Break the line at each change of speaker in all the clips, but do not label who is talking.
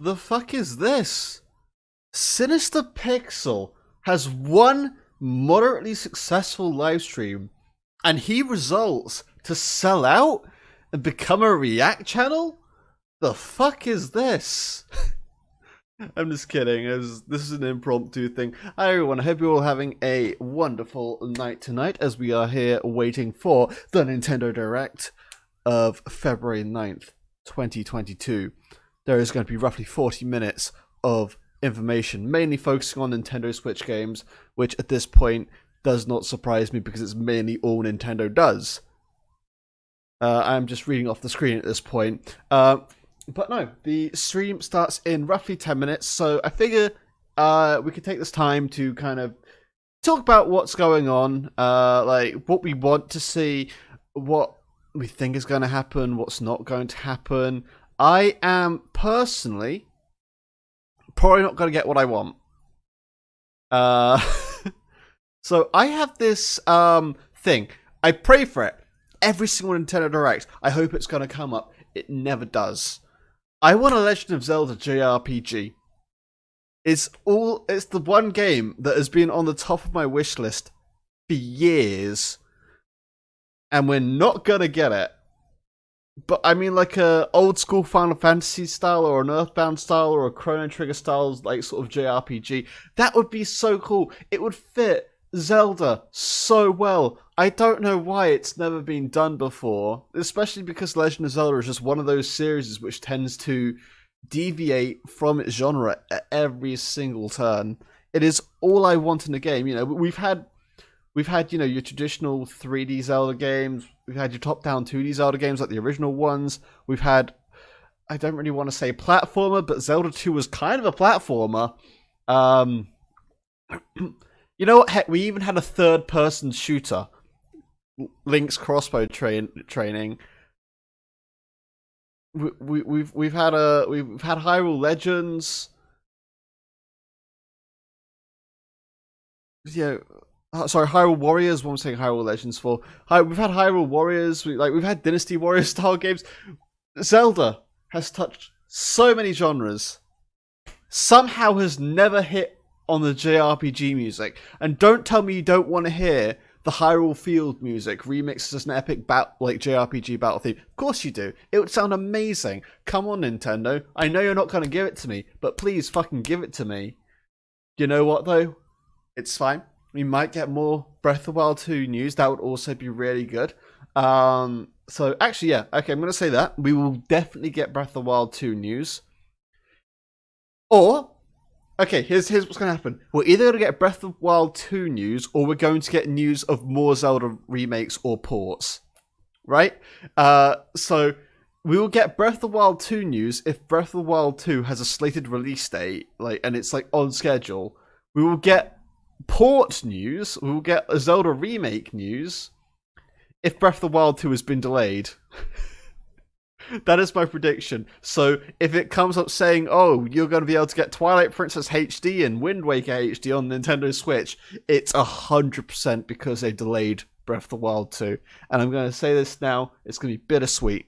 The fuck is this? Sinister Pixel has one moderately successful livestream, and he results to sell out and become a React channel? The fuck is this? I'm just kidding. This is an impromptu thing. Hi everyone, I hope you're all having a wonderful night tonight as we are here waiting for the Nintendo Direct of February 9th, 2022. There is going to be roughly 40 minutes of information, mainly focusing on Nintendo Switch games, which at this point does not surprise me because it's mainly all Nintendo does. I'm just reading off the screen at this point. But no, the stream starts in roughly 10 minutes, so I figure we could take this time to kind of talk about what's going on, like what we want to see, what we think is going to happen, what's not going to happen. I am personally probably not going to get what I want. So I have this thing. I pray for it. Every single Nintendo Direct, I hope it's going to come up. It never does. I want a Legend of Zelda JRPG. It's the one game that has been on the top of my wish list for years. And we're not going to get it. But I mean like a old school Final Fantasy style or an Earthbound style or a Chrono Trigger style like sort of JRPG. That would be so cool. It would fit Zelda so well. I don't know why it's never been done before, especially because Legend of Zelda is just one of those series which tends to deviate from its genre at every single turn. It is all I want in a game. You know, we've had you know your traditional 3D Zelda games. We've had your top-down 2D Zelda games like the original ones. We've had, I don't really want to say platformer, but Zelda 2 was kind of a platformer. You know what? Heck, we even had a third-person shooter, Link's crossbow training. We've had Hyrule Legends. Yeah, Sorry, Hyrule Warriors. What I'm saying, Hyrule Legends for. We've had Hyrule Warriors. We've had Dynasty Warriors style games. Zelda has touched so many genres. Somehow has never hit on the JRPG music. And don't tell me you don't want to hear the Hyrule Field music remixed as an epic JRPG battle theme. Of course you do. It would sound amazing. Come on, Nintendo. I know you're not going to give it to me, but please fucking give it to me. You know what though? It's fine. We might get more Breath of the Wild 2 news. That would also be really good. So actually, yeah. Okay, I'm going to say that. We will definitely get Breath of the Wild 2 news. Or, okay, here's what's going to happen. We're either going to get Breath of the Wild 2 news, or we're going to get news of more Zelda remakes or ports. Right? So we will get Breath of the Wild 2 news if Breath of the Wild 2 has a slated release date, and it's on schedule. We will get port news. We will get a Zelda remake news if Breath of the Wild 2 has been delayed. That is my prediction. So if it comes up saying, oh, you're going to be able to get Twilight Princess HD and Wind Waker HD on Nintendo Switch, it's 100% because they delayed Breath of the Wild 2. And I'm going to say this now, it's going to be bittersweet.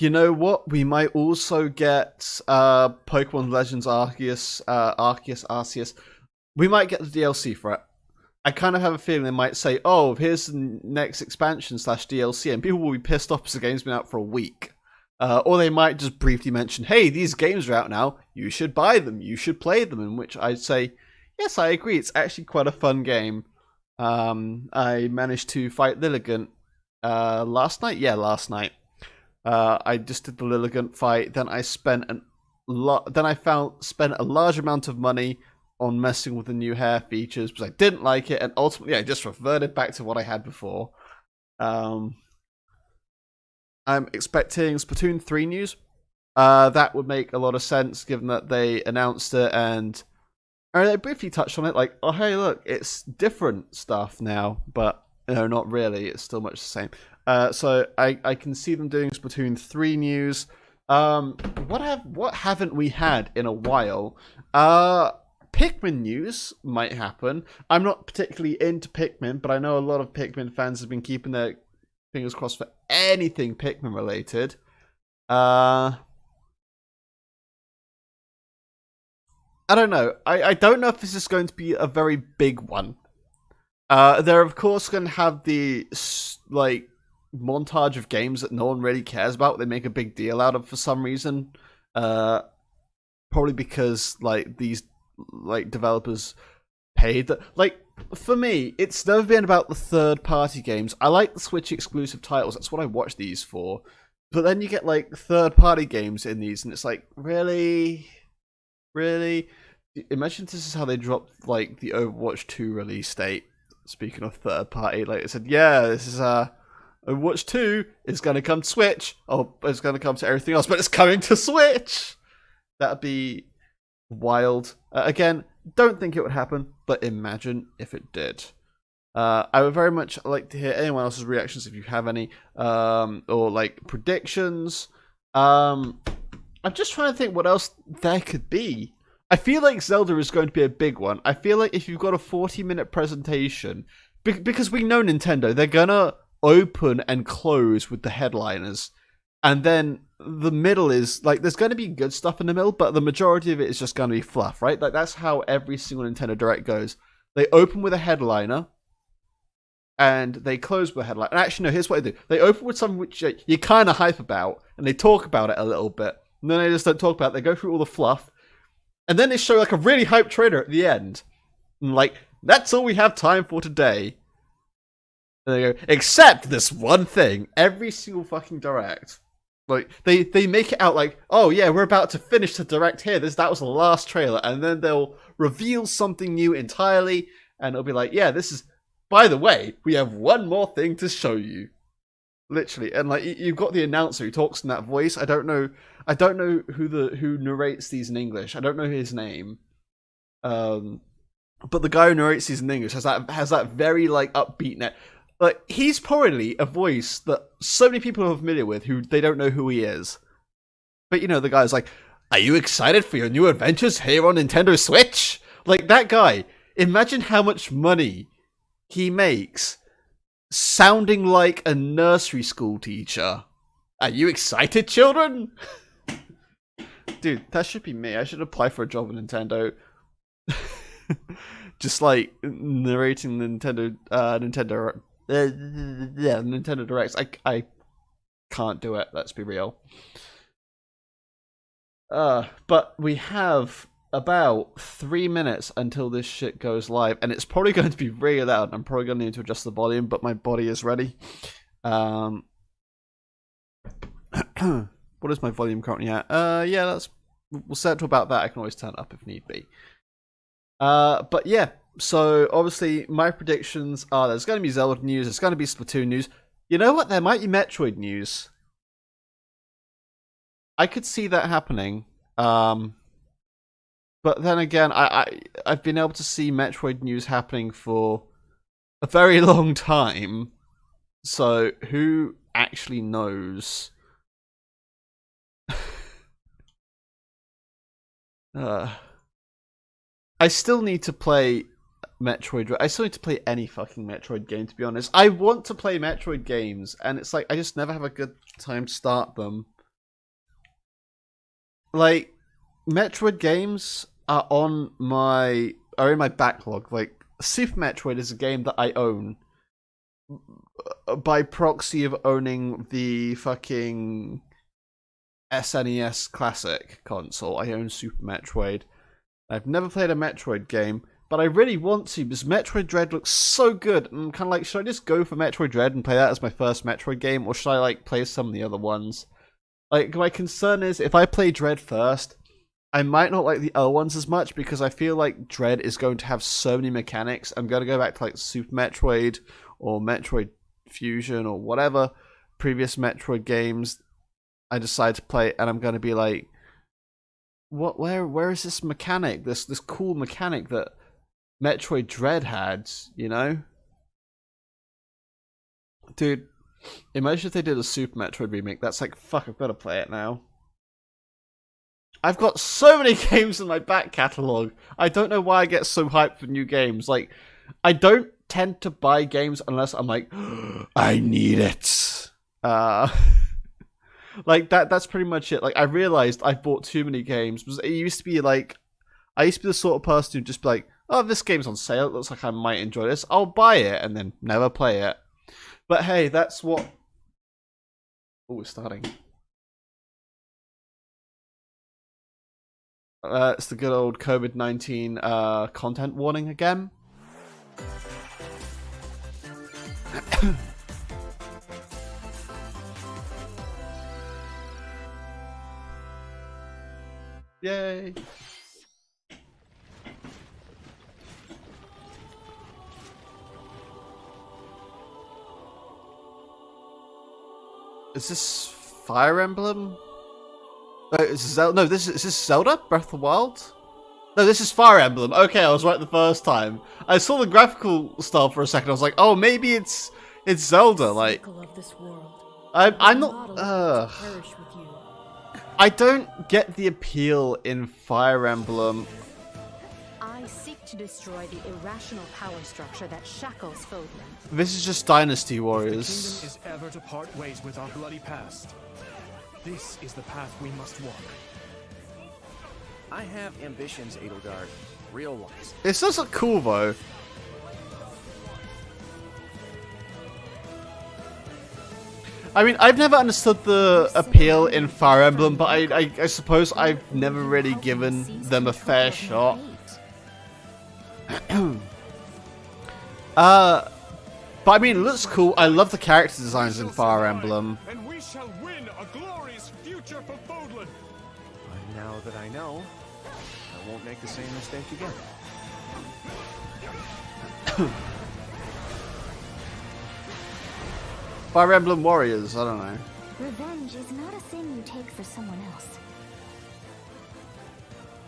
You know what? We might also get Pokemon Legends Arceus. We might get the DLC for it. I kind of have a feeling they might say, oh, here's the next expansion / DLC, and people will be pissed off because the game's been out for a week. Or they might just briefly mention, hey, these games are out now, you should buy them, you should play them, in which I'd say, yes, I agree, it's actually quite a fun game. I managed to fight Lilligant last night? Yeah, last night. I just did the Lilligant fight, then I spent spent a large amount of money on messing with the new hair features because I didn't like it, and ultimately I just reverted back to what I had before. I'm expecting Splatoon 3 news. That would make a lot of sense given that they announced it and they briefly touched on it, like, oh hey look, it's different stuff now, but no, not really, it's still much the same. So I can see them doing Splatoon 3 news. What haven't we had in a while? Pikmin news might happen. I'm not particularly into Pikmin, but I know a lot of Pikmin fans have been keeping their fingers crossed for anything Pikmin related. I don't know. I don't know if this is going to be a very big one. They're of course going to have the montage of games that no one really cares about. They make a big deal out of for some reason. Probably because these developers paid. For me, it's never been about the third-party games. I like the Switch exclusive titles. That's what I watch these for. But then you get third-party games in these, and it's really. Imagine this is how they dropped the Overwatch 2 release date. Speaking of third-party, it said, yeah, this is Overwatch 2 is going to come to Switch. Oh, it's going to come to everything else, but it's coming to Switch. That'd be wild. Again, don't think it would happen, but imagine if it did. I would very much like to hear anyone else's reactions if you have any, or predictions. I'm just trying to think what else there could be. I feel like Zelda is going to be a big one. I feel like if you've got a 40-minute presentation, because we know Nintendo, they're gonna open and close with the headliners, and then the middle is there's going to be good stuff in the middle, but the majority of it is just going to be fluff, right? That's how every single Nintendo Direct goes. They open with a headliner, and they close with a headliner. And actually, no, here's what they do. They open with something which you're kind of hype about, and they talk about it a little bit, and then they just don't talk about it. They go through all the fluff, and then they show a really hyped trailer at the end. And that's all we have time for today. And they go, except this one thing. Every single fucking Direct. They make it out oh yeah, we're about to finish the Direct here. That was the last trailer. And then they'll reveal something new entirely. And it'll be yeah, this is, by the way, we have one more thing to show you. Literally. And you've got the announcer who talks in that voice. I don't know who narrates these in English. I don't know his name. But the guy who narrates these in English has that very upbeat net. He's probably a voice that so many people are familiar with who they don't know who he is. But the guy's are you excited for your new adventures here on Nintendo Switch? That guy, Imagine how much money he makes sounding like a nursery school teacher. Are you excited, children? Dude, that should be me. I should apply for a job at Nintendo. Just like narrating the Nintendo Directs. I can't do it, let's be real. But we have about 3 minutes until this shit goes live, and it's probably going to be really loud. I'm probably going to need to adjust the volume, but my body is ready. What is my volume currently at? Yeah, we'll set it to about that. I can always turn it up if need be. But yeah, so obviously my predictions are there's going to be Zelda news, there's going to be Splatoon news. You know what? There might be Metroid news. I could see that happening. But then again, I've been able to see Metroid news happening for a very long time. So who actually knows? I still need to play Metroid. I still need to play any fucking Metroid game, to be honest. I want to play Metroid games, and it's like I just never have a good time to start them. Like, Metroid games are in my backlog. Like, Super Metroid is a game that I own by proxy of owning the fucking SNES Classic console. I own Super Metroid. I've never played a Metroid game, but I really want to because Metroid Dread looks so good. And I'm kind of like, should I just go for Metroid Dread and play that as my first Metroid game, or should I like play some of the other ones? Like, my concern is if I play Dread first, I might not like the other ones as much because I feel like Dread is going to have so many mechanics. I'm going to go back to like Super Metroid or Metroid Fusion or whatever previous Metroid games I decide to play, and I'm going to be like, what? Where is this mechanic? This cool mechanic that Metroid Dread had, you know? Dude, imagine if they did a Super Metroid remake. That's like, fuck, I've got to play it now. I've got so many games in my back catalogue. I don't know why I get so hyped for new games. Like, I don't tend to buy games unless I'm like, I need it. Like, that's pretty much it. Like, I realized I bought too many games. It used to be like, I used to be the sort of person who'd just be like, oh, this game's on sale. It looks like I might enjoy this. I'll buy it, and then never play it. But hey, that's what... Oh, we're starting. It's the good old COVID-19 content warning again. Yay! Is this Fire Emblem? Is this Zelda? Breath of the Wild? No, this is Fire Emblem. Okay, I was right the first time. I saw the graphical style for a second. I was like, oh, maybe it's Zelda. Like, I'm not. I don't get the appeal in Fire Emblem.
I seek to destroy the irrational power structure that shackles Fodlan.
This is just Dynasty Warriors.
The kingdom is ever to part ways with our bloody past. This is the path we must walk.
I have ambitions, Edelgard. Real ones.
It does look cool, though. I mean, I've never understood the appeal in Fire Emblem, but I suppose I've never really given them a fair shot. But I mean, it looks cool. I love the character designs in Fire Emblem.
And we shall win a glorious future for Fodlan.
But now that I know, I won't make the same mistake again.
Fire Emblem Warriors, I don't know.
Revenge is not a thing you take for someone else.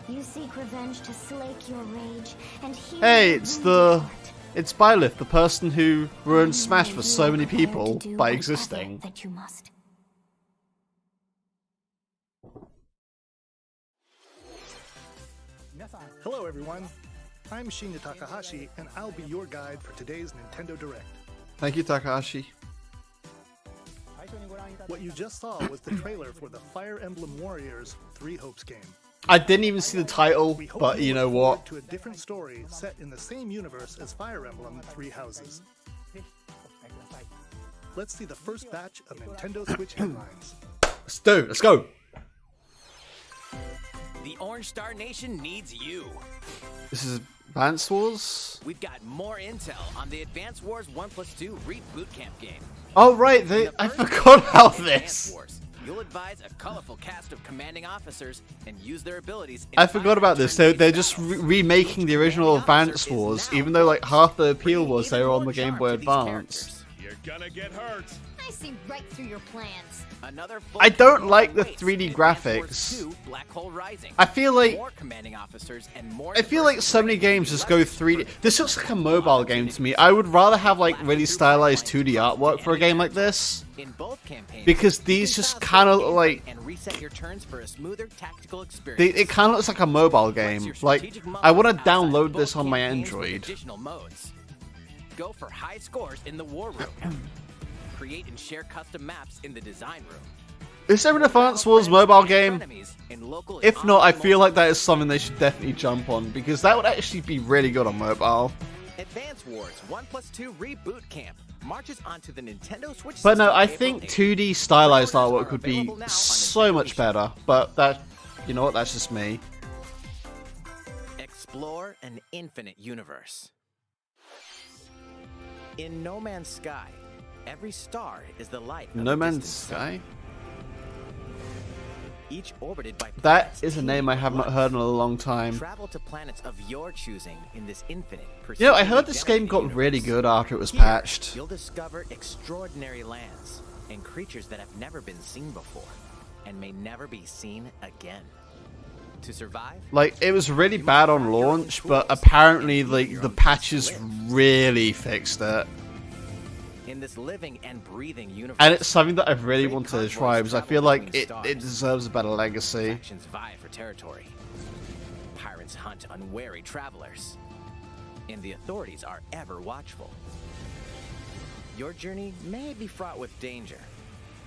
You seek revenge to slake your rage and heal.
Hey, it's Byleth, the person who ruined Smash for so many people by existing.
That you must.
Hello, everyone. I'm Shinya Takahashi, and I'll be your guide for today's Nintendo Direct.
Thank you, Takahashi.
What you just saw was the trailer for the Fire Emblem Warriors 3 Hopes game.
I didn't even see the title,
We hope
but you know
look forward
what?
to a different story set in the same universe as Fire Emblem 3 Houses. Let's see the first batch of Nintendo Switch headlines.
Let's go.
The Orange Star Nation needs you.
This is Advance Wars?
We've got more intel on the Advance Wars 1+2 Reboot Camp game.
Oh right, I forgot about
Advance
this.
Wars, you'll advise a colorful cast of commanding officers and use their abilities.
I forgot about this. They're just remaking the original Advance Wars, even though like half the appeal was they were on the Game Boy Advance.
You're gonna get hurt.
I see right through your plans.
I don't like the 3D graphics.
Black Hole Rising.
I feel like
More commanding officers and more
I feel like so many games just go 3D. This looks like a mobile game to me. I would rather have like really stylized 2D artwork for a game like this.
in both campaigns,
Because these just kind of look like
and reset your turns for a smoother tactical experience.
it kind of looks like a mobile game.
Your
Like
strategic modes
I want to
outside of
download
both
this on my
campaigns with
Android.
additional modes. Go for high scores in the war room. Create and share custom maps in the design room.
Is there an Advance Wars mobile game?
Enemies in local and
If not, I
online
feel like that is something they should definitely jump on because that would actually be really good on mobile.
Advance Wars 1+2 Reboot Camp marches onto the Nintendo Switch.
But no,
system
I
April
think
8th.
2D stylized
Orders
artwork
are
would be
available now on
so
Nintendo
much
eShop.
better. But that, you know what? That's just me.
Explore an infinite universe. In No Man's Sky, every star is the light of
No
a
Man's
distant sun,
Sky.
each orbited by
That
planets
is a name
teeming
I
with
have not
life.
heard in a long time.
Travel to planets of your choosing in this infinite.
You know, I
procedurally
heard this game got
generated
really
universe.
good after it was
Here,
patched.
You'll discover extraordinary lands and creatures that have never been seen before and may never be seen again. To survive,
Like, it was really bad on launch, but apparently, like, the patches really fixed it.
in this living and breathing universe,
And it's something that I really
great
wanted to
convoys
try because I
travel
feel like
between
it
stars.
deserves a better legacy.
Factions vie for territory. Pirates hunt unwary travelers. And the authorities are ever watchful. Your journey may be fraught with danger,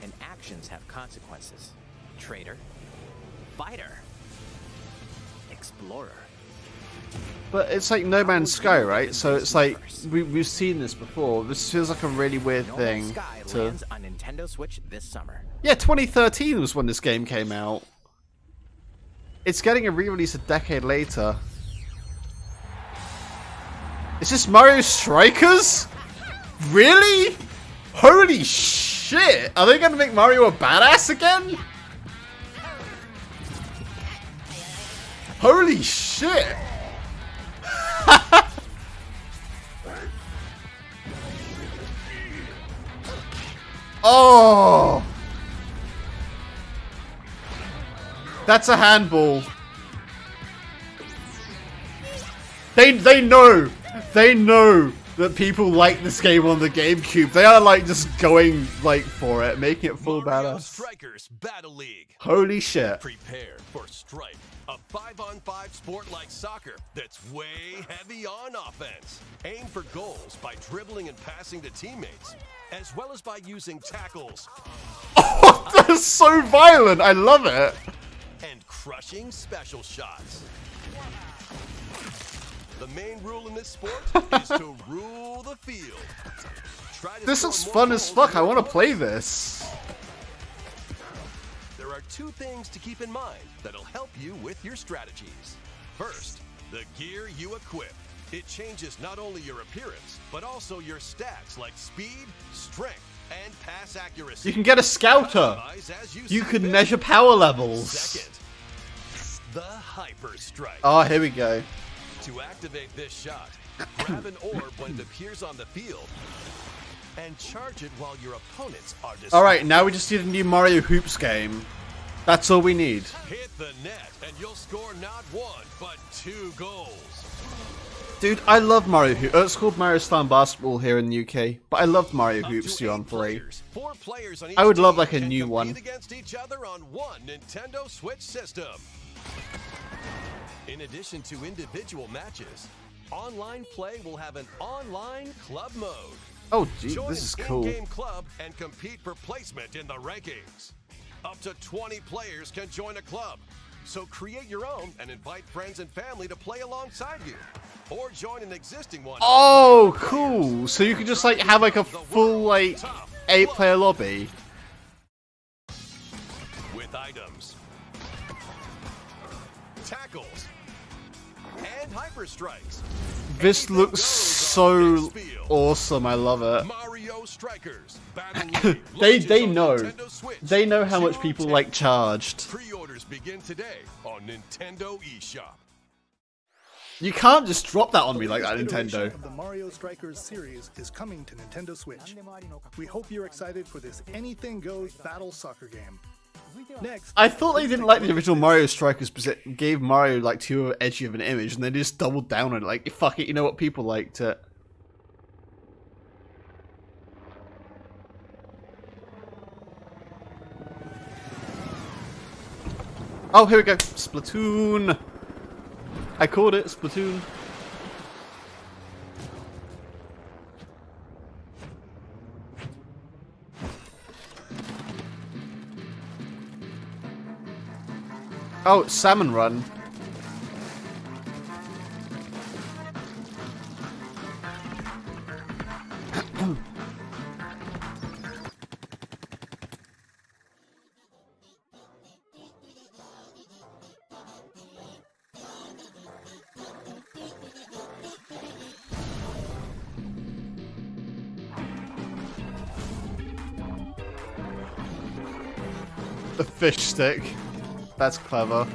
and actions have consequences. Traitor, fighter, explorer.
But it's like No Man's Sky, right? So it's like, we've seen this before. This feels like a really weird
No
thing
Man's Sky
to...
lands on Nintendo Switch this summer.
Yeah, 2013 was when this game came out. It's getting a re-release a decade later. Is this Mario Strikers? Really? Holy shit! Are they gonna make Mario a badass again? Holy shit! Oh! That's a handball. They know that people like this game on the GameCube. They are like just going like for it, making it full
Mario
badass.
Strikers Battle League.
Holy shit.
Prepare for Strike, a 5-on-5 sport like soccer that's way heavy on offense. Aim for goals by dribbling and passing to teammates, as well as by using tackles
Oh, that's so violent. I love it.
and crushing special shots. The main rule in this sport is to rule the field. Try to
This
score
looks
more
fun as
goals
fuck.
than
I
your
want to play
opponent.
this.
There are two things to keep in mind that'll help you with your strategies. First, the gear you equip. It changes not only your appearance, but also your stats like speed, strength, and pass accuracy.
You can get a scouter.
Customize as
You
see
can
fit.
measure power levels.
Second, the Hyper Strike.
Oh, here we go.
To activate this shot, grab an orb when it appears on the field and charge it while your opponents are distracted.
Alright, now we just need a new Mario Hoops game. That's all we need.
Hit the net and you'll score not one, but 2 goals.
Dude, I love Mario Hoops. It's called Mario Slam Basketball here in the UK, but I loved Mario
Up
Hoops
to
2
8
on 3.
players, 4 players on each
I would love
team
like a
can
new
compete
one.
against each other on one Nintendo Switch system. In addition to individual matches, online play will have an online club mode.
Oh, gee,
Join
this is
an
cool.
in-game club and compete for placement in the rankings. Up to 20 players can join a club. So create your own and invite friends and family to play alongside you. Or join an existing one.
Oh, cool. So you can just like have like a full like 8-player lobby.
With items, tackles, and hyper strikes.
This looks so awesome. I love it.
Mario Strikers Battle League
They
launches on
know.
Nintendo Switch
They know how much
June
people
10th.
like charged.
Pre-orders begin today on Nintendo eShop.
You can't just drop that on me like that,
Latest iteration
Nintendo.
of the Mario Strikers series is coming to Nintendo Switch. We hope you're excited for this anything goes battle soccer game. Next,
I thought they didn't like the original Mario Strikers because it gave Mario like too edgy of an image, and they just doubled down on it. Like, fuck it, you know what? People liked it. Oh, here we go. Splatoon. I called it Splatoon. Oh, it's Salmon Run. The fish stick. That's clever.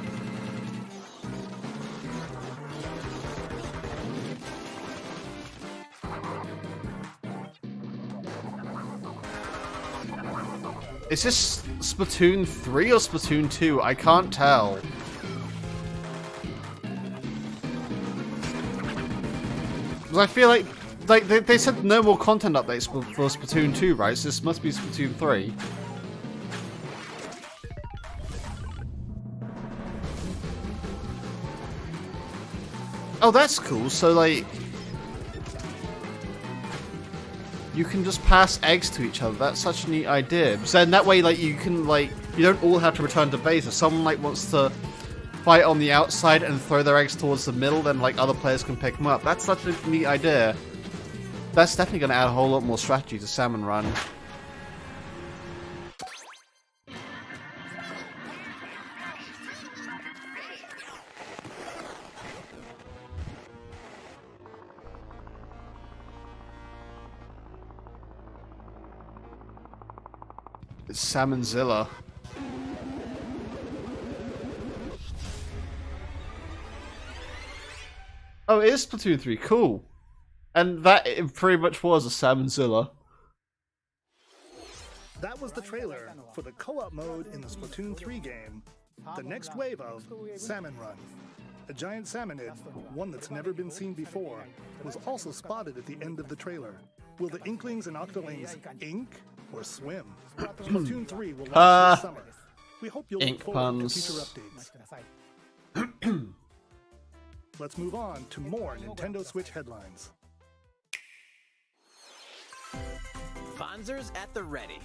Is this Splatoon 3 or Splatoon 2? I can't tell. Because I feel like they said no more content updates for Splatoon 2, right? So this must be Splatoon 3. Oh, that's cool. So, like, you can just pass eggs to each other. That's such a neat idea. So then that way, like, you can, like, you don't all have to return to base. If someone, like, wants to fight on the outside and throw their eggs towards the middle, then, like, other players can pick them up. That's such a neat idea. That's definitely going to add a whole lot more strategy to Salmon Run. It's Salmonzilla. Oh, it is Splatoon 3. Cool. And that it pretty much was a Salmonzilla.
that was the trailer for the co-op mode in the Splatoon 3 game, the next wave of Salmon Run. A giant salmonid, one that's never been seen before, was also spotted at the end of the trailer. Will the Inklings and Octolings ink or swim? Splatoon 3 will launch this summer. We hope you'll
Ink
look forward
puns.
to future updates. Let's move on to more Nintendo Switch headlines.
Fonzers at the ready.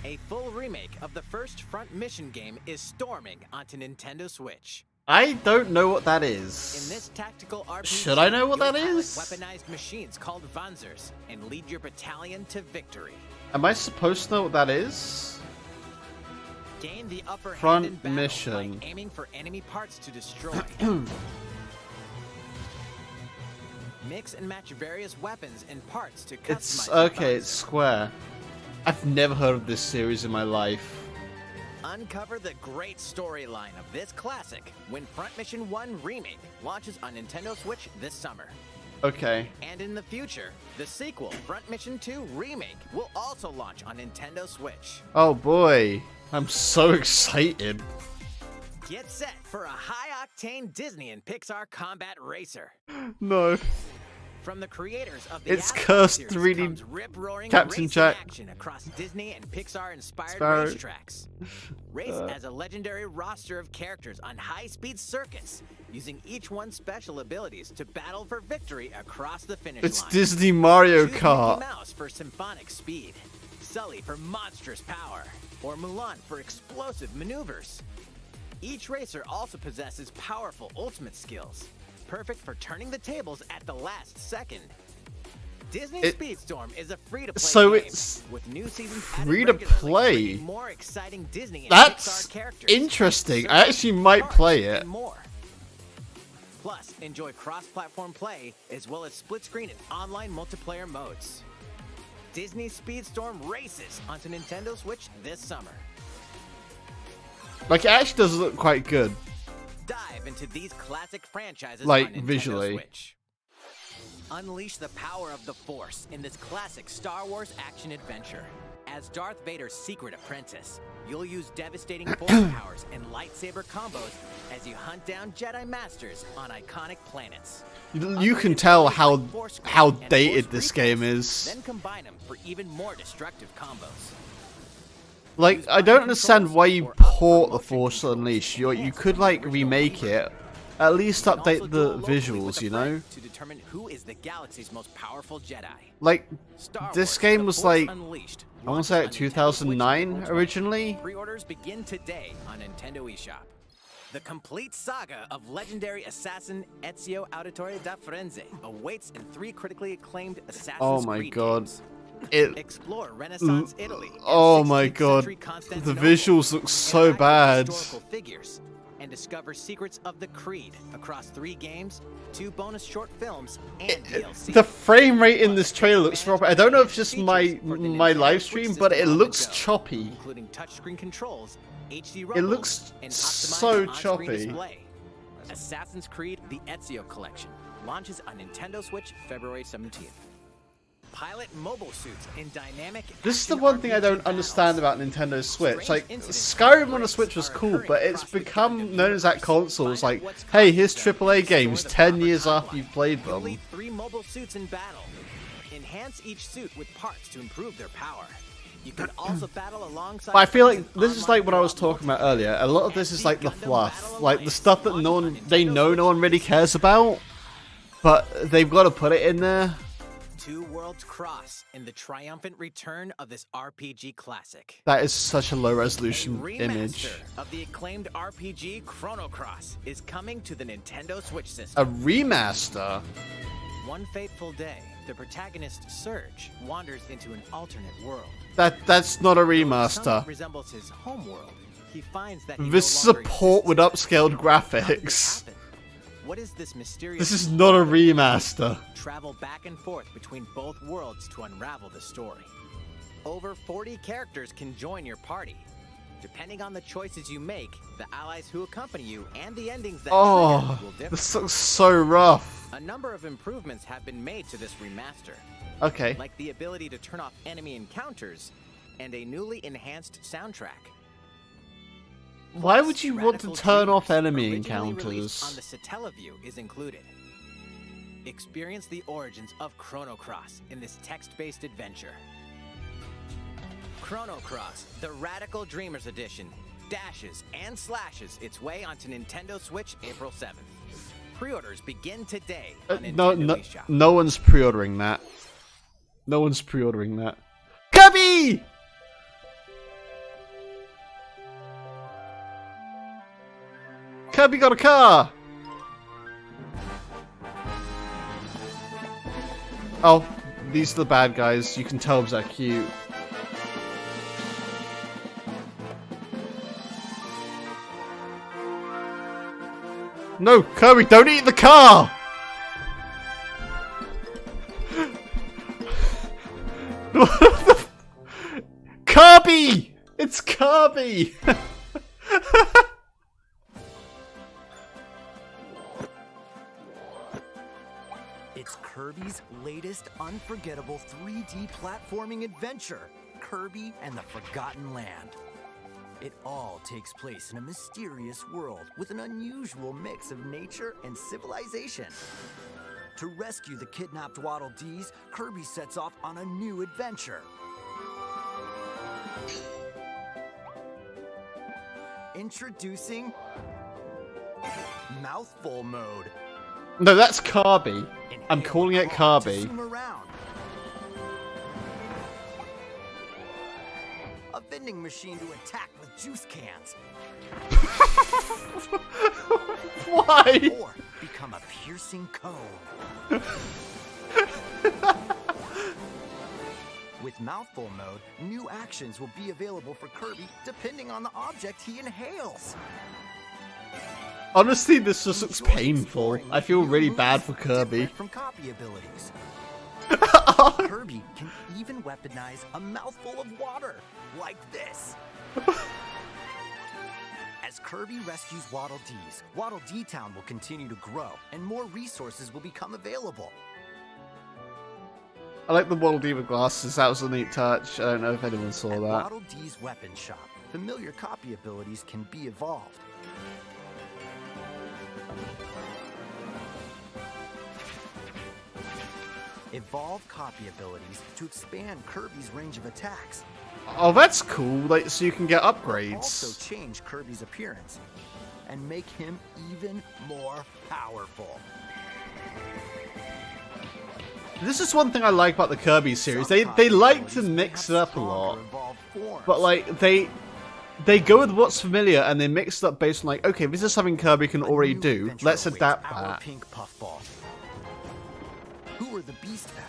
A full remake of the first Front Mission game is storming onto Nintendo Switch.
I don't know what that
In
is.
this tactical RPG,
Should I know what
you'll
that
pilot
is?
Weaponized machines called Vanzers and lead your battalion to victory.
Am I supposed to know what that is?
Gain the upper
Front
hand in battle
mission.
by aiming for enemy parts to destroy. Mix and match various weapons and parts to customize.
It's
your
okay, it's
Vanzer.
Square. I've never heard of this series in my life.
Uncover the great storyline of this classic when Front Mission 1 Remake launches on Nintendo Switch this summer.
Okay.
And in the future, the sequel, Front Mission 2 Remake, will also launch on Nintendo Switch.
Oh boy. I'm so excited.
Get set for a high-octane Disney and Pixar combat racer.
No.
From the creators of the
It's
Avatar
cursed
series
3D
comes rip-roaring
Captain
racing
Jack.
action across Disney and Pixar-inspired
Sparrow.
racetracks. Race as a legendary roster of characters on high-speed circuits, using each one's special abilities to battle for victory across the finish
It's
line.
Disney Mario
Choose
Kart.
Mickey Mouse for symphonic speed, Sully for monstrous power, or Mulan for explosive maneuvers. Each racer also possesses powerful ultimate skills, perfect for turning the tables at the last second. Disney Speedstorm is a free-to-play
So
game
it's
with new seasons added
free to
regularly,
play.
bringing more exciting Disney and
That's
Pixar characters,
interesting. I
circuits,
actually might
cars,
play it.
and more. Plus, enjoy cross-platform play as well as split-screen and online multiplayer modes. Disney Speedstorm races onto Nintendo Switch this summer.
Like, it actually does look quite good.
Dive into these classic franchises
Like,
on Nintendo
visually.
Switch. Unleash the power of the Force in this classic Star Wars action adventure. As Darth Vader's secret apprentice, you'll use devastating force powers and lightsaber combos as you hunt down Jedi Masters on iconic planets.
You can tell how
Force and
dated
Force
this
recalls,
game is.
Then combine them for even more destructive combos.
Like, I don't understand why you port the Force Unleashed. You could, like, remake it. At least
You can also
update the
duel locally with
visuals,
a
you
friend
know?
to determine who is the galaxy's most powerful Jedi.
Like,
Star
this
Wars,
game
The
was
Force
like,
Unleashed,
I want to say like
launches on Nintendo Switch
2009
Ultimate.
originally?
Pre-orders begin today on Nintendo eShop. The complete saga of legendary assassin Ezio Auditore da Firenze awaits in 3 critically acclaimed Assassin's
Oh my
Creed
god.
games.
It.
Explore Renaissance Italy. and
Oh my
16th
god.
century
The
Constantinople,
visuals look so
interact with
bad.
historical figures, and discover secrets of the Creed across 3 games, 2 bonus short films, and DLC.
The frame rate in this trailer looks rough. I don't know if it's just my live stream, but it looks choppy.
Including touchscreen controls, HD
It
rumbles,
looks
and
so
optimized on-screen
choppy.
display. Assassin's Creed: The Ezio Collection launches on Nintendo Switch February 17th. Pilot mobile suits in dynamic.
This is the
action
one thing I
RPG
don't understand
battles.
about Nintendo Switch.
Strange
Like,
incidents
Skyrim
and
on the Switch was
outbreaks
cool,
are
but it's
occurring
become
across the
known as that
universe.
console. It's
Find
like,
out what's
hey,
causing
here's
them,
AAA
restore
games
the
10
proper
years after
timeline.
you've played
You'll
them.
lead 3 mobile suits in battle. Enhance each suit with parts to improve their power. You can also battle alongside.
But I feel
friends
like
in
this is like what I was
online
talking about earlier. A lot of this is like the
Gundam
fluff,
Battle
like the
Alliance
stuff that no one they know no one really cares about, but they've got to put it in there.
2 worlds cross in the triumphant return of this RPG classic.
That is such a low
A
resolution
remaster
image.
of the acclaimed RPG Chrono Cross is coming to the Nintendo Switch
A
system.
remaster.
One fateful day, the protagonist Surge wanders into an alternate world.
That's not a
Though it
remaster.
somewhat resembles his home world, he finds that he
This is
no
a
longer
port with
exists.
upscaled
How did this
graphics.
happen? What is this mysterious?
This is not a remaster.
Travel back and forth between both worlds to unravel the story. Over 40 characters can join your party. Depending on the choices you make, the allies who accompany you and the endings that
Oh,
trigger will differ.
this looks so rough.
A number of improvements have been made to this remaster,
Okay.
like the ability to turn off enemy encounters and a newly enhanced soundtrack.
Why
Plus,
would you want to
Radical
turn off
Dreamers,
enemy
originally released on
encounters?
the Satellaview is included. Experience the origins of Chrono Cross in this text-based adventure. Chrono Cross, the Radical Dreamers Edition, dashes and slashes its way onto Nintendo Switch April 7th. Pre-orders begin today on Nintendo eShop.
No one's pre-ordering that. No one's pre-ordering that. Kirby! Kirby got a car! Oh, these are the bad guys. You can tell they're cute. No, Kirby, don't eat the car! Kirby! It's Kirby!
It's Kirby's latest unforgettable 3D platforming adventure, Kirby and the Forgotten Land. It all takes place in a mysterious world with an unusual mix of nature and civilization. To rescue the kidnapped Waddle Dees, Kirby sets off on a new adventure. Introducing Mouthful Mode.
No, that's Kirby. I'm calling it Kirby.
Zoom around. A vending machine to attack with juice cans.
Why?
Or become a piercing cone. With Mouthful Mode, new actions will be available for Kirby depending on the object he inhales.
Honestly, this just looks painful. I feel really bad for Kirby.
From copy abilities. Kirby can even weaponize a mouthful of water, like this. As Kirby rescues Waddle Dees, Waddle Dee Town will continue to grow, and more resources will become available.
I like the Waddle Dee with glasses. That was a neat touch. I don't know if anyone saw
At
that.
Waddle Dee's weapon shop, familiar copy abilities can be evolved. Evolve copy abilities to expand Kirby's range of attacks.
Oh, that's cool. Like, so you can get upgrades.
Also change Kirby's appearance and make him even more powerful.
This is one thing I like about the Kirby series. They like to mix it up a lot, but like they go with what's familiar and they mix it up based on like, okay, this is something Kirby can already do. Let's adapt that.
Pink Puffball. Who are the Beast Pack?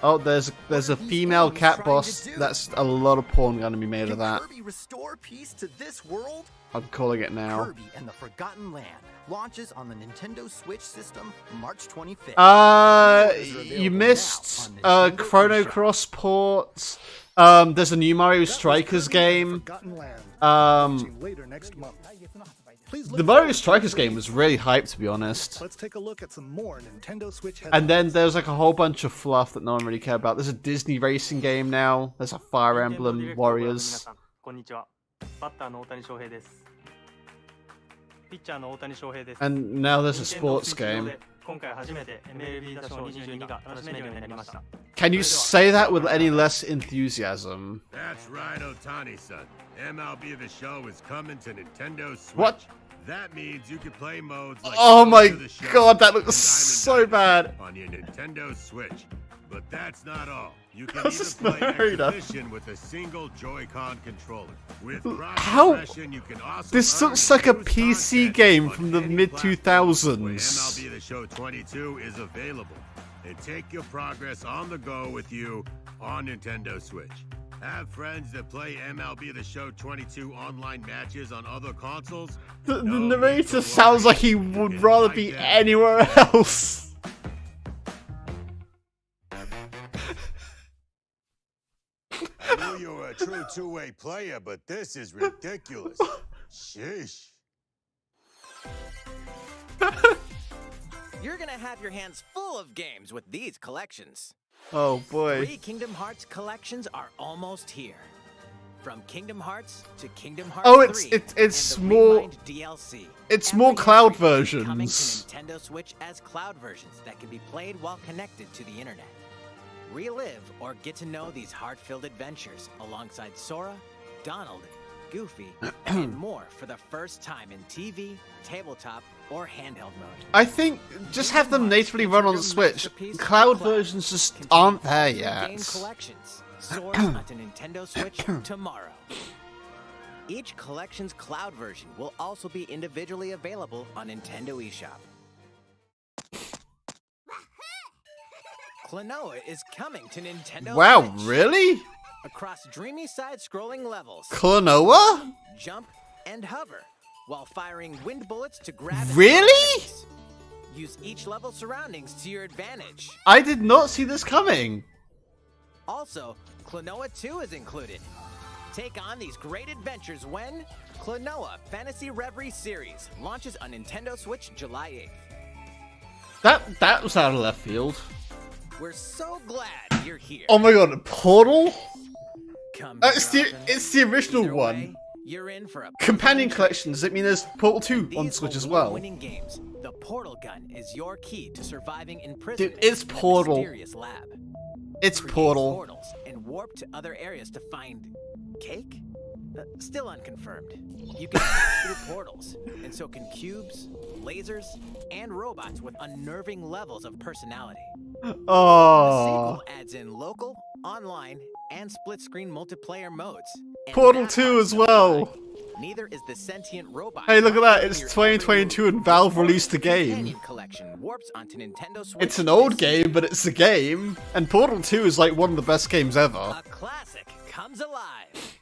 Oh, there's a female cat boss. That's a lot of porn gonna be made of that.
Kirby restore peace to this world?
I'm calling it now.
Kirby and the Forgotten Land launches on the Nintendo Switch system March 25th.
You missed Chrono Cross ports. There's a new Mario Strikers game.
Later next month.
The Mario Strikers game was really hyped, to be honest.
Let's take a look at some more Nintendo Switch headlines.
And then there's like a whole bunch of fluff that no one really cared about. There's a Disney racing game now. There's a Fire Emblem Warriors. And now there's a sports game. Can you say that with any less enthusiasm?
That's right, Otani-san. MLB The Show is coming to Nintendo Switch.
What?
That means you can play modes like
Oh my
The Show
god, that
and
looks
Diamond
so bad.
on your Nintendo Switch. But that's not all. You can
This
even
is
play
not very enough.
Exhibition with a single Joy-Con controller. With
How?
cross-progression, you can also
This
earn
looks like a
boost
PC
content
game
on
from the
any
mid-2000s.
platform where MLB The Show 22 is available. And take your progress on the go with you on Nintendo Switch. Have friends that play MLB The Show 22 online matches on other consoles?
The
No need
narrator
to
sounds
worry.
like he
You
would
can
rather
find
be
them.
anywhere else.
I knew you were a true two-way player, but this is ridiculous. Sheesh.
You're gonna have your hands full of games with these collections.
Oh boy.
3 Kingdom Hearts collections are almost here. From Kingdom Hearts to Kingdom Hearts
Oh, it's
3
it's
and the
more
Rewind DLC.
it's
Every
more cloud
entry is coming to
versions.
Nintendo Switch as cloud versions that can be played while connected to the internet. Relive or get to know these heart-filled adventures alongside Sora, Donald, Goofy, and more for the first time in TV, tabletop, or handheld mode.
I think just have them natively run on the Switch. Cloud versions just aren't there
Game
yet.
collections soars onto Nintendo Switch tomorrow. Each collection's cloud version will also be individually available on Nintendo eShop. Klonoa is coming to Nintendo
Wow,
Switch.
really?
Across dreamy side-scrolling levels,
Klonoa?
jump and hover while firing wind bullets to grab and
Really?
throw enemies. Use each level's surroundings to your advantage.
I did not see this coming.
Also, Klonoa 2 is included. Take on these great adventures when Klonoa Fantasy Reverie Series launches on Nintendo Switch July 8th.
That was out of left field.
We're so glad you're here.
Oh my god, Portal?
Come
It's
here
the
often.
it's the original
Either
one.
way, You're in for a
Companion collection, does it mean there's Portal 2 on
These
Switch as well?
award-winning games, the Portal Gun is your key to surviving imprisonment
Dude, it's
in a
Portal.
mysterious lab.
It's
Create
Portal.
portals and warp to other areas to find cake? Still unconfirmed. You can pass through portals, and so can cubes, lasers, and robots with unnerving levels of personality. The
Oh.
sequel adds in local, online, and split-screen multiplayer modes. And
Portal
that
2
part's
as
no
well.
lie. Neither is the sentient robot.
Hey, look at that. It's
Your
2022 and Valve released the game.
Companion collection warps onto Nintendo Switch
It's an old
this
game, but it's a game. And Portal 2 is like one of the best games ever.
A classic comes alive.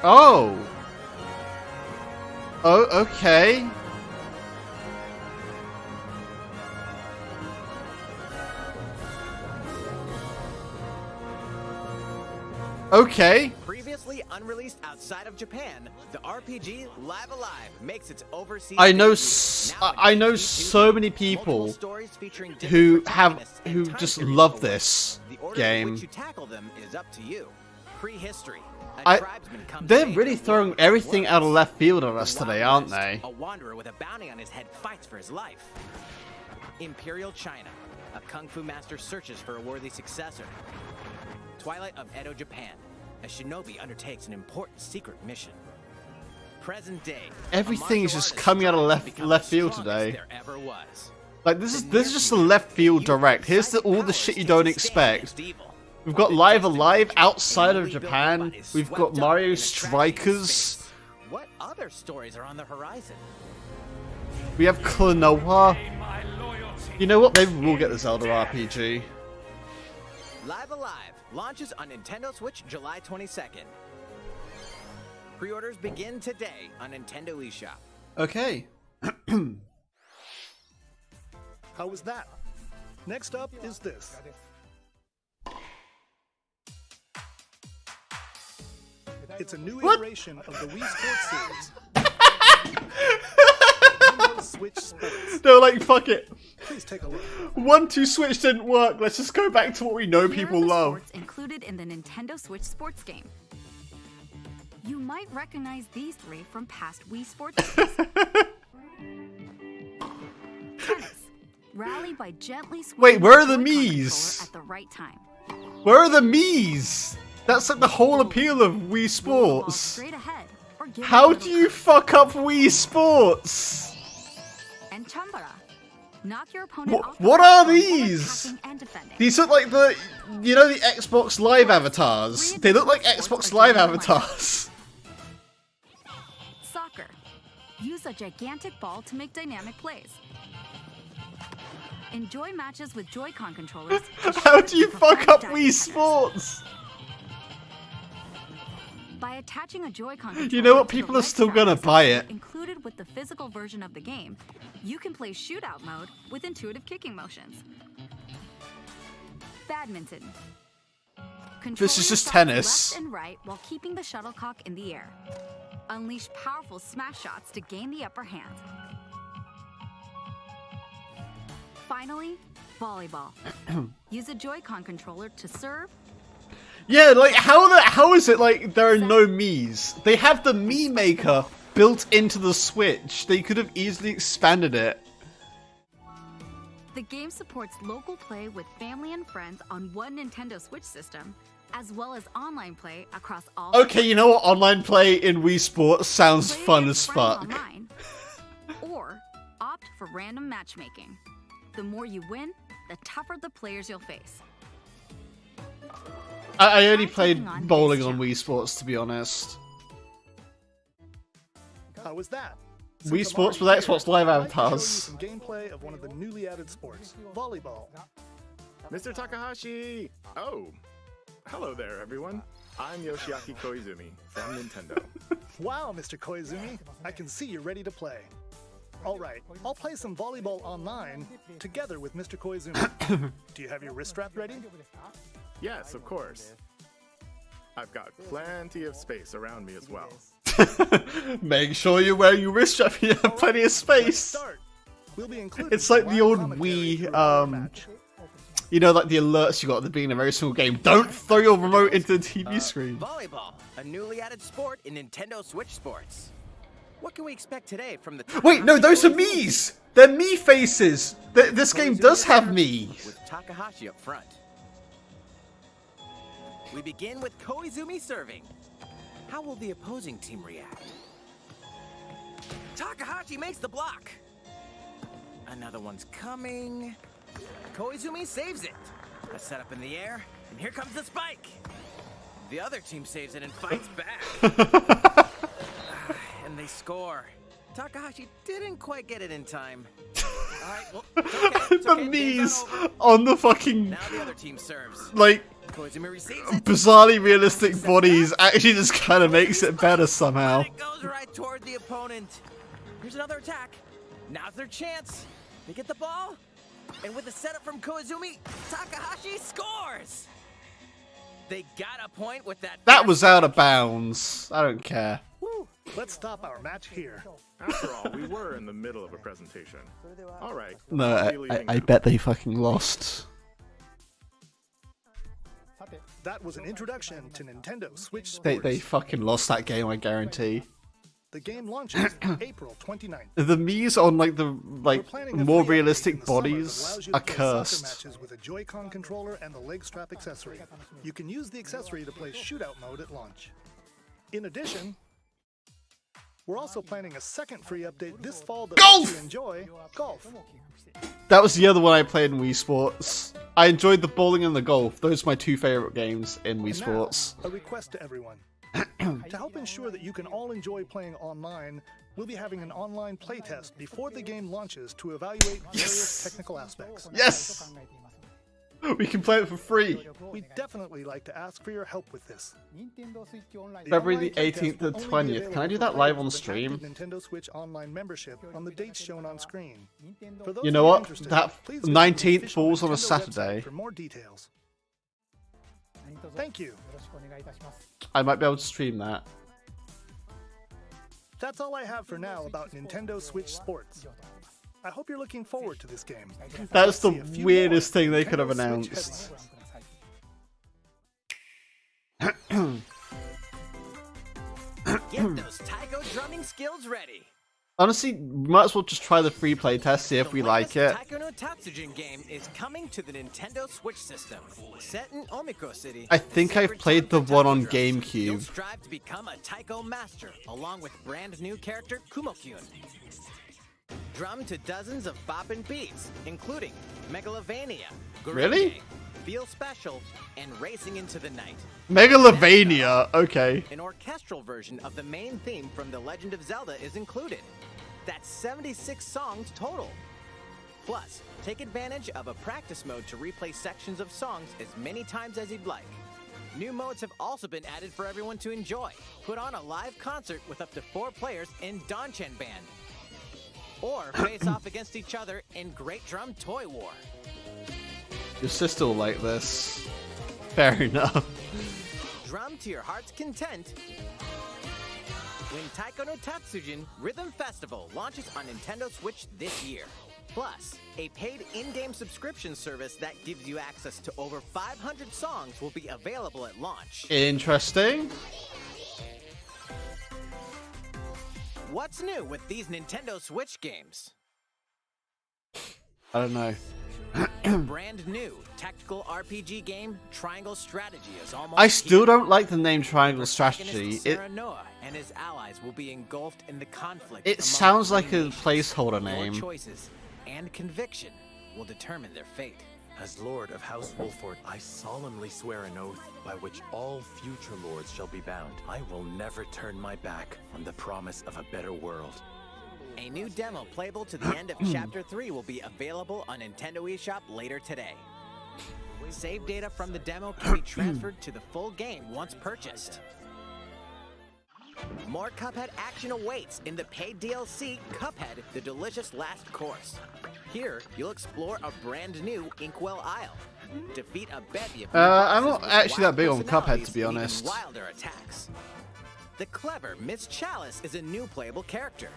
Oh. Oh, okay. Okay.
Previously unreleased outside of Japan, the RPG Live Alive makes its overseas
I know
debut. Now
I
in
know
PC2,
so many
multiple
people
stories featuring different
who
protagonists and time
just
periods
love
for
this
the order in
game.
which you tackle them is up to you. Prehistory.
They're really throwing everything out of left field on us today, aren't they?
A wanderer with a bounty on his head fights for his life. Imperial China. A kung fu master searches for a worthy successor. Twilight of Edo, Japan. A shinobi undertakes an important secret mission. Present day.
Everything is
a
just
martial
coming out of
artist becomes
left
the
field
strongest
today.
there ever was.
Like this is just a left field direct. Here's all the shit you don't expect.
Evil.
We've got Live Alive outside of Japan. We've got Mario Strikers.
What other stories are on the horizon?
We have Klonoa. You know what? Maybe we'll get the Zelda RPG.
Live Alive launches on Nintendo Switch July 22nd. Pre-orders begin today on Nintendo eShop.
Okay.
How was that? Next up is this. It's a new iteration of the Wii Sports series. Nintendo Switch Sports.
They're like, fuck it.
Please take a look.
1-2 Switch didn't work. Let's just go back to what we know people
Here are the
love.
sports included in the Nintendo Switch sports game. You might recognize these three from past Wii Sports games. Tennis. Rally by gently
Wait,
squeezing
where are the
Joy-Con
Miis?
controller at the right time.
Where are the Miis? That's like the whole appeal of Wii
Roll the ball
Sports.
straight ahead, or give it a
How
little
do you
cut.
fuck up Wii Sports?
And Chambara. Knock your opponent off the
What are
platform while
these?
attacking and defending.
These look like the, you know, the Xbox Live avatars. They look like Xbox Live avatars.
Soccer. Use a gigantic ball to make dynamic plays. Enjoy matches with Joy-Con controllers.
How do you fuck up
Diving
Wii
tennis.
Sports?
By attaching a Joy-Con
You know
controller
what?
to the
People are
red
still
strap
gonna buy
accessory
it.
Included with the physical version of the game, you can play shootout mode with intuitive kicking motions. Badminton. Control
This is
your
just
shots
tennis.
left and right while keeping the shuttlecock in the air. Unleash powerful smash shots to gain the upper hand. Finally, volleyball. Use a Joy-Con controller to serve.
Yeah, like how is it like there are no Miis? They have the Mii Maker built into the Switch. They could have easily expanded it.
The game supports local play with family and friends on one Nintendo Switch system, as well as online play across all.
Okay, you know what? Online play in Wii Sports sounds
Play
fun
against
as
friends
fuck.
online, or opt for random matchmaking. The more you win, the tougher the players you'll face.
I only
Try
played
taking on
bowling
this
on
challenge.
Wii Sports, to be honest.
How was that?
Wii
Since
Sports
I'm
with
already
Xbox
here,
Live
I'd like to show you
avatars.
some gameplay of one of the newly added sports, volleyball.
Mr. Takahashi! Oh, hello there, everyone. I'm Yoshiaki Koizumi from Nintendo.
Wow, Mr. Koizumi, I can see you're ready to play. Alright, I'll play some volleyball online together with Mr. Koizumi. Do you have your wrist strap ready?
Yes, of course. I've got plenty of space around me as well.
Make sure you wear your wrist strap. You have plenty of space.
Start. We'll be
It's like the old Wii, you know, like the alerts you got at the beginning of every single game. Don't throw your remote into the TV screen.
Volleyball, a newly added sport in Nintendo Switch Sports. What can we expect today from the...
Wait, no, those are Mii's! They're Mii faces! This game does have Mii!
With Takahashi up front. We begin with Koizumi serving. How will the opposing team react? Takahashi makes the block. Another one's coming. Koizumi saves it. A setup in the air, and here comes the spike. The other team saves it and fights back. And they score. Takahashi didn't quite get it in time. Alright, well, it's okay.
The Mii's on the fucking,
Now the other team serves.
like,
Koizumi receives it.
bizarrely realistic bodies actually just kind of makes it better somehow.
It goes right toward the opponent. Here's another attack. Now's their chance. They get the ball, and with the setup from Koizumi, Takahashi scores. They got a point with that.
That was out of bounds. I don't care.
Woo. Let's stop our match here.
After all, we were in the middle of a presentation. Alright.
No, I bet they fucking lost.
That was an introduction to Nintendo Switch Sports.
They fucking lost that game, I guarantee.
The game launches April 29th.
The Mii's on like the
We're planning a
more
free update in
realistic
the summer that
bodies
allows you
are
to play soccer
cursed.
matches with a Joy-Con controller and the leg strap accessory. You can use the accessory to play shootout mode at launch. In addition, we're also planning a second free update this fall that
Golf!
lets you enjoy golf.
That was the other one I played in Wii Sports. I enjoyed the bowling and the golf. Those are my two favorite games in Wii
And
Sports.
now, a request to everyone. To help ensure that you can all enjoy playing online, we'll be having an online playtest before the game launches to evaluate various technical aspects.
Yes! We can play it for free.
We'd definitely like to ask for your help with this.
February the 18th to 20th. Can I do that live on stream?
Nintendo Switch Online membership on the dates shown on screen. For those
You know
who are
what?
interested,
That
please visit the
19th
official
falls on a
Nintendo
Saturday.
website for more details. Thank you.
I might be able to stream that.
That's all I have for now about Nintendo Switch Sports. I hope you're looking forward to this game.
That's the
See a few
weirdest
more
thing they could have
Nintendo Switch
announced.
headlines.
Get those taiko drumming skills ready.
Honestly, we might as well just try the free play test, see if we like it.
The Taiko no Tatsujin game is coming to the Nintendo Switch system. Set in Omiko City.
I think I've played the one on GameCube.
You'll strive to become a taiko master, along with brand new character Kumo-kyun. Drum to dozens of boppin' beats, including Megalovania,
Really?
Gurenge, Feel Special, and Racing into the Night.
Megalovania, okay.
An orchestral version of the main theme from The Legend of Zelda is included. That's 76 songs total. Plus, take advantage of a practice mode to replay sections of songs as many times as you'd like. New modes have also been added for everyone to enjoy. Put on a live concert with up to 4 players in Donchen Band. Or face off against each other in Great Drum Toy War.
Your sister will like this. Fair enough.
Drum to your heart's content when Taiko no Tatsujin Rhythm Festival launches on Nintendo Switch this year. Plus, a paid in-game subscription service that gives you access to over 500 songs will be available at launch.
Interesting.
What's new with these Nintendo Switch games?
I don't know.
Brand new tactical RPG game Triangle Strategy is almost
I still
here.
don't like the name Triangle
Protagonist
Strategy.
Sarah Noah and his allies will be engulfed in the conflict.
It
among
sounds like
three
a
nations.
placeholder
Your
name.
choices and conviction will determine their fate.
As Lord of House Wolford, I solemnly swear an oath by which all future lords shall be bound. I will never turn my back on the promise of a better world.
A new demo playable to the end of Chapter 3 will be available on Nintendo eShop later today. Save data from the demo can be transferred to the full game once purchased. More Cuphead action awaits in the paid DLC, Cuphead, The Delicious Last Course. Here, you'll explore a brand new Inkwell Isle. Defeat a bevy of
I'm not
bosses with
actually that
wild
big on Cuphead,
personalities
to be
and even
honest.
wilder attacks. The clever Miss Chalice is a new playable character.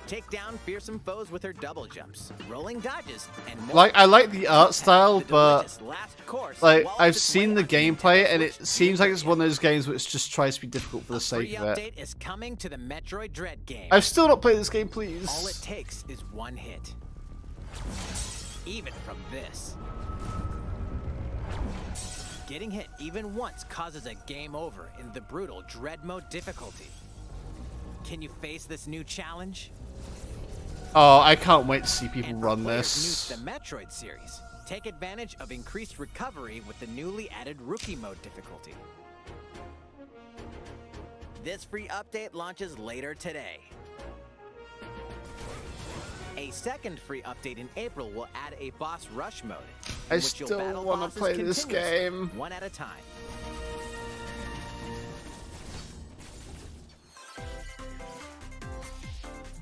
Take down fearsome foes with her double jumps, rolling dodges, and more.
Like, I like the art style,
The
but
delicious last course
like
wallows
I've
its
seen
way
the
onto
gameplay,
Nintendo
and it
Switch
seems like it's
Studio.
one of those games which just tries to be difficult for the
A
sake
free
of it.
update is coming to the Metroid Dread game.
I've still not played this game,
All it
please.
takes is one hit. Even from this. Getting hit even once causes a game over in the brutal Dread Mode difficulty. Can you face this new challenge?
Oh, I can't wait to see people
And for
run
players
this.
new to the Metroid series, take advantage of increased recovery with the newly added Rookie Mode difficulty. This free update launches later today. A second free update in April will add a boss rush mode.
I
in which you'll
still
battle
wanna
bosses
play this
continuously,
game.
one at a time.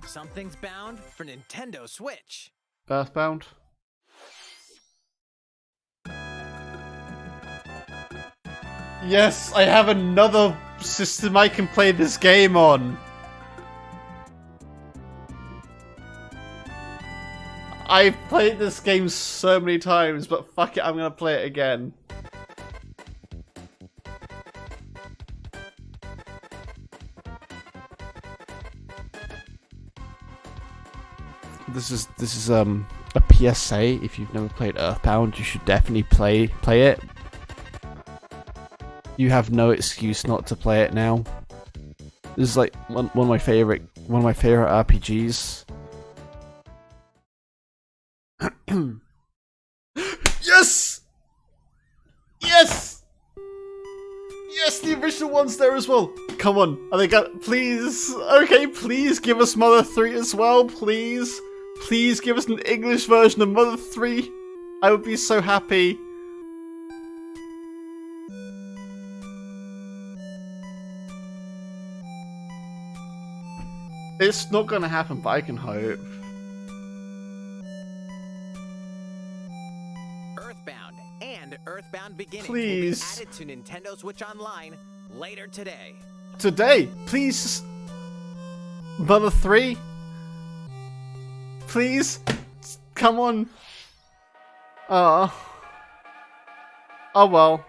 Something's bound for Nintendo Switch.
Earthbound. Yes, I have another system I can play this game on. I've played this game so many times, but fuck it, I'm gonna play it again. This is a PSA. If you've never played Earthbound, you should definitely play it. You have no excuse not to play it now. This is like one of my favorite RPGs. Yes! Yes! Yes, the original one's there as well. Come on, I think please. Okay, please give us Mother 3 as well, please. Please give us an English version of Mother 3. I would be so happy. It's not gonna happen, but I can hope.
Earthbound and Earthbound Beginning
Please.
will be added to Nintendo Switch Online later today.
Today, please. Mother 3. Please. Come on. Oh well.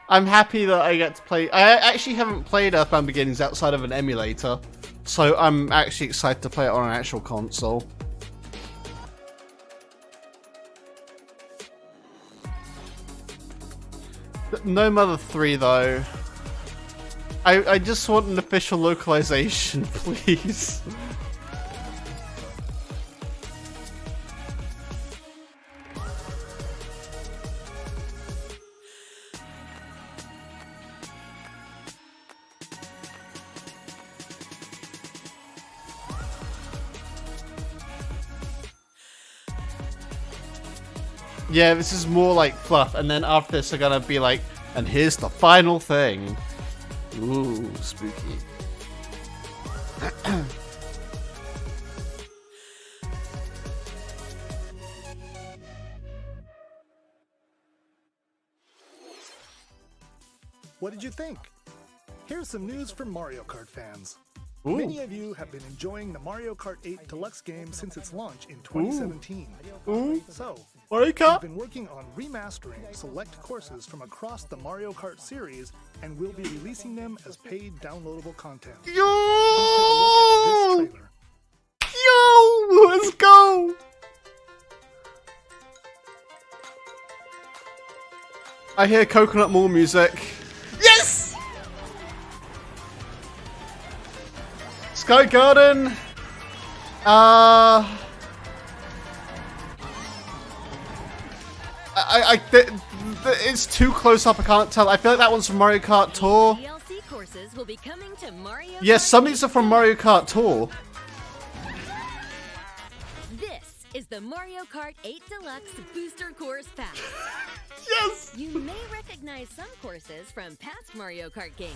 I'm happy that I get to play. I actually haven't played Earthbound Beginnings outside of an emulator, so I'm actually excited to play it on an actual console. No Mother 3 though. I just want an official localization, please. Yeah, this is more like fluff, and then after this they're gonna be like, and here's the final thing. Ooh, spooky.
What did you think? Here's some news for Mario Kart fans.
Ooh.
Many of you have been enjoying the Mario Kart 8 Deluxe game since its launch in 2017.
Ooh.
So,
Mario
we've
Kart?
been working on remastering select courses from across the Mario Kart series, and we'll be releasing them as paid downloadable content. Let's take a look at this trailer.
Yo! Let's go! I hear Coconut Mall music. Yes! Sky Garden. It's too close up. I can't tell. I feel like that one's from Mario Kart Tour.
DLC courses will be coming to Mario
Yes,
Kart
some of these are from Mario Kart Tour.
This is the Mario Kart 8 Deluxe Booster Course Pack.
Yes!
You may recognize some courses from past Mario Kart games.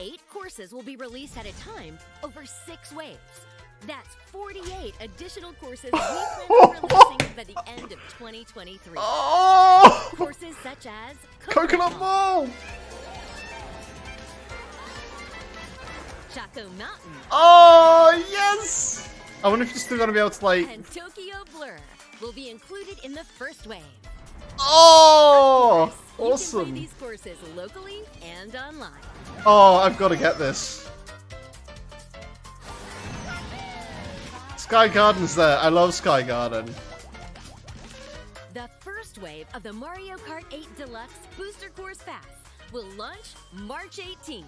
8 courses will be released at a time over 6 waves. That's 48 additional courses we plan on releasing by the end of 2023.
Oh!
Courses such as
Coconut Ball!
Chaco Mountain.
Oh, yes! I wonder if you're still going to be able to, like...
And Tokyo Blur will be included in the first wave.
Oh!
You
Awesome.
can play these courses locally and online.
Oh, I've got to get this. Sky Garden's there. I love Sky Garden.
The first wave of the Mario Kart 8 Deluxe Booster Course Pass will launch March 18th.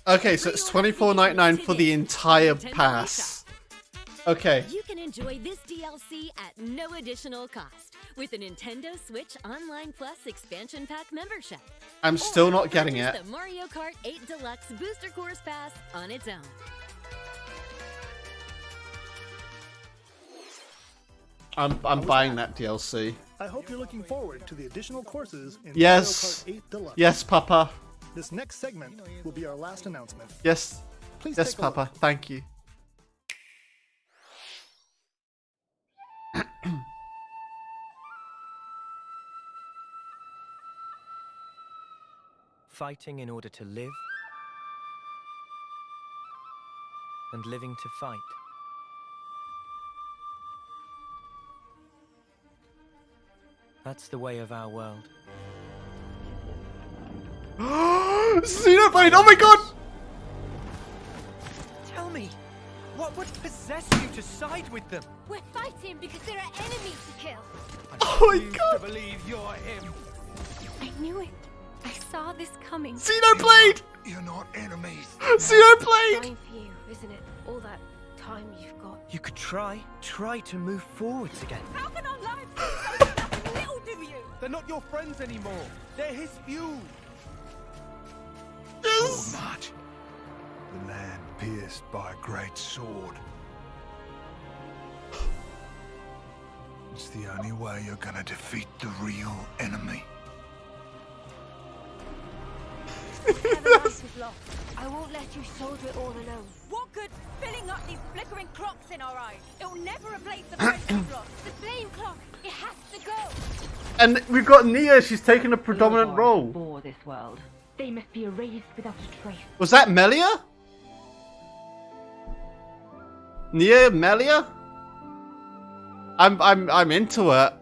Okay, so it's $24.99 for the entire pass. Okay.
You can enjoy this DLC at no additional cost with a Nintendo Switch Online Plus Expansion Pack membership.
I'm still not getting it.
The Mario Kart 8 Deluxe Booster Course Pass on its own.
I'm buying that DLC.
I hope you're looking forward to the additional courses in
Yes.
Mario Kart 8 Deluxe.
Yes, Papa.
This next segment will be our last announcement.
Yes.
Please
Yes,
take a look.
Papa. Thank you.
Fighting in order to live, and living to fight. That's the way of our world.
Xenoblade! Oh my god!
Tell me, what would possess you to side with them?
We're fighting because there are enemies to kill.
Oh my god!
To believe you're him.
I knew it. I saw this coming.
Xenoblade!
You're not enemies.
Xenoblade!
Time for you, isn't it? All that time you've got.
You could try to move forwards again.
How can our lives be so nothing little do you?
They're not your friends anymore. They're his fuel.
Yes!
Or not. The land pierced by a great sword. It's the only way you're gonna defeat the real enemy.
Whatever life is lost, I won't let you soldier it all alone.
What good filling up these flickering clocks in our eyes? It'll never replace the friends we've lost.
The flame clock, it has to go.
And we've got Nia, she's taken a predominant role.
For this world, they must be erased without a trace.
Was that Melia? Nia Melia? I'm into it.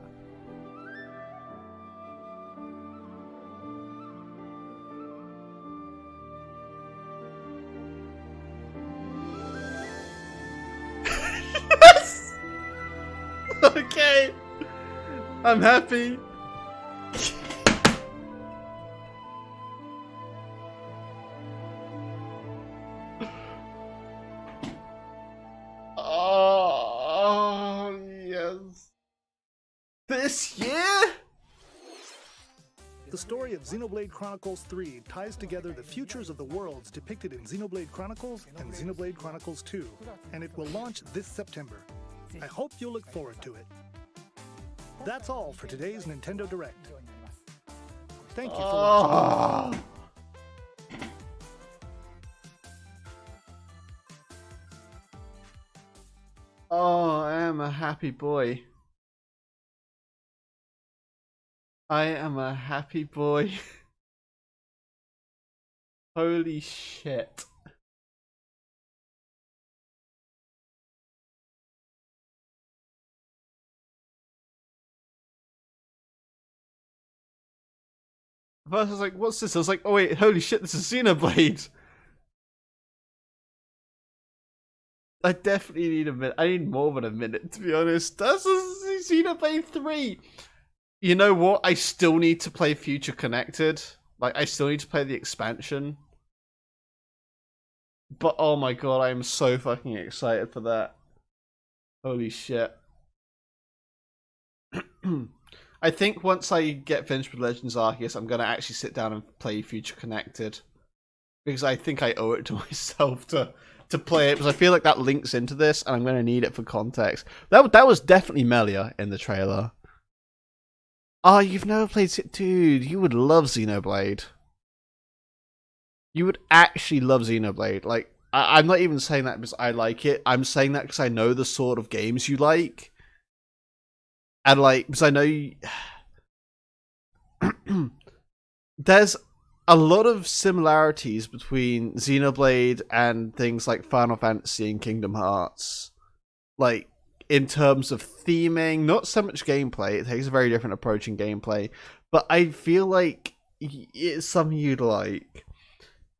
Yes! Okay. I'm happy. Oh, yes. This year?
The story of Xenoblade Chronicles 3 ties together the futures of the worlds depicted in Xenoblade Chronicles and Xenoblade Chronicles 2, and it will launch this September. I hope you'll look forward to it. That's all for today's Nintendo Direct. Thank you for watching.
Oh, I am a happy boy. I am a happy boy. Holy shit. First I was like, what's this? I was like, oh wait, holy shit, this is Xenoblade. I definitely need a minute. I need more than a minute, to be honest. That's a Xenoblade 3. You know what? I still need to play Future Connected. Like, I still need to play the expansion. But, oh my god, I am so fucking excited for that. Holy shit. I think once I get finished with Legends Arceus, I'm going to actually sit down and play Future Connected. Because I think I owe it to myself to play it, because I feel like that links into this, and I'm going to need it for context. That was definitely Melia in the trailer. Oh, you've never played it? Dude, you would love Xenoblade. you would actually love Xenoblade. Like, I'm not even saying that because I like it. I'm saying that because I know the sort of games you like. And, like, because I know you... There's a lot of similarities between Xenoblade and things like Final Fantasy and Kingdom Hearts. Like, in terms of theming, not so much gameplay. It takes a very different approach in gameplay. But I feel like it's something you'd like.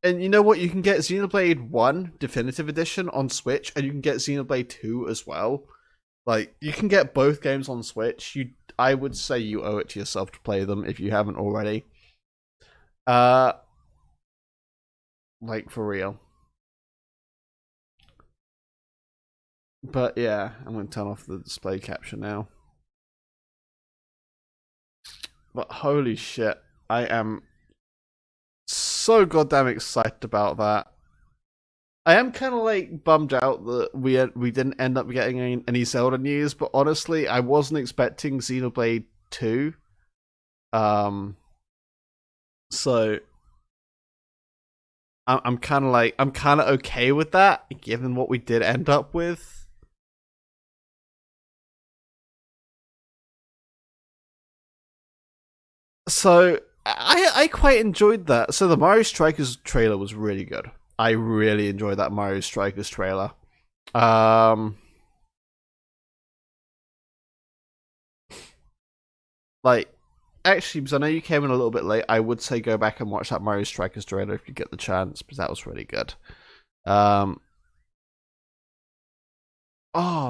And you know what? You can get Xenoblade 1 Definitive Edition on Switch, and you can get Xenoblade 2 as well. Like, you can get both games on Switch. I would say you owe it to yourself to play them if you haven't already. Like, for real. But yeah, I'm going to turn off the display capture now. But holy shit, I am so goddamn excited about that. I am kind of like bummed out that we didn't end up getting any Zelda news, but honestly, I wasn't expecting Xenoblade 2. So I'm kind of okay with that, given what we did end up with. So I quite enjoyed that. So the Mario Strikers trailer was really good. I really enjoyed that Mario Strikers trailer. Like, actually, because I know you came in a little bit late, I would say go back and watch that Mario Strikers trailer if you get the chance, because that was really good. Oh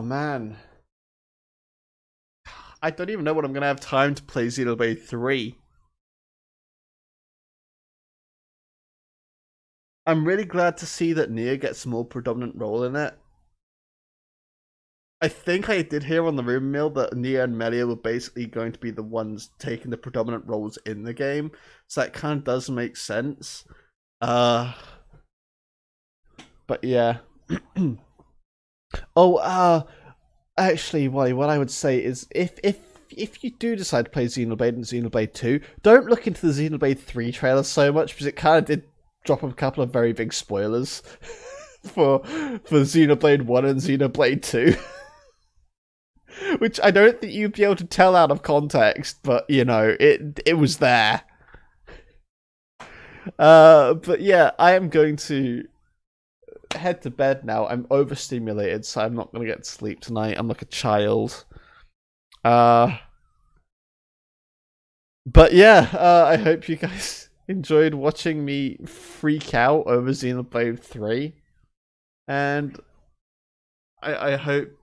man, I don't even know when I'm gonna have time to play Xenoblade 3. I'm really glad to see that Nia gets a more predominant role in it. I think I did hear on the rumor mill that Nia and Melia were basically going to be the ones taking the predominant roles in the game, so that kind of does make sense. But yeah. Actually, Wally, what I would say is if you do decide to play Xenoblade and Xenoblade 2, don't look into the Xenoblade 3 trailer so much, because it kind of did drop a couple of very big spoilers for Xenoblade 1 and Xenoblade 2. Which I don't think you'd be able to tell out of context, but you know, it was there. But yeah, I am going to head to bed now. I'm overstimulated, so I'm not gonna get to sleep tonight. I'm like a child. But yeah, I hope you guys enjoyed watching me freak out over Xenoblade 3. And I hope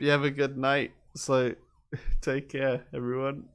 you have a good night. So take care, everyone.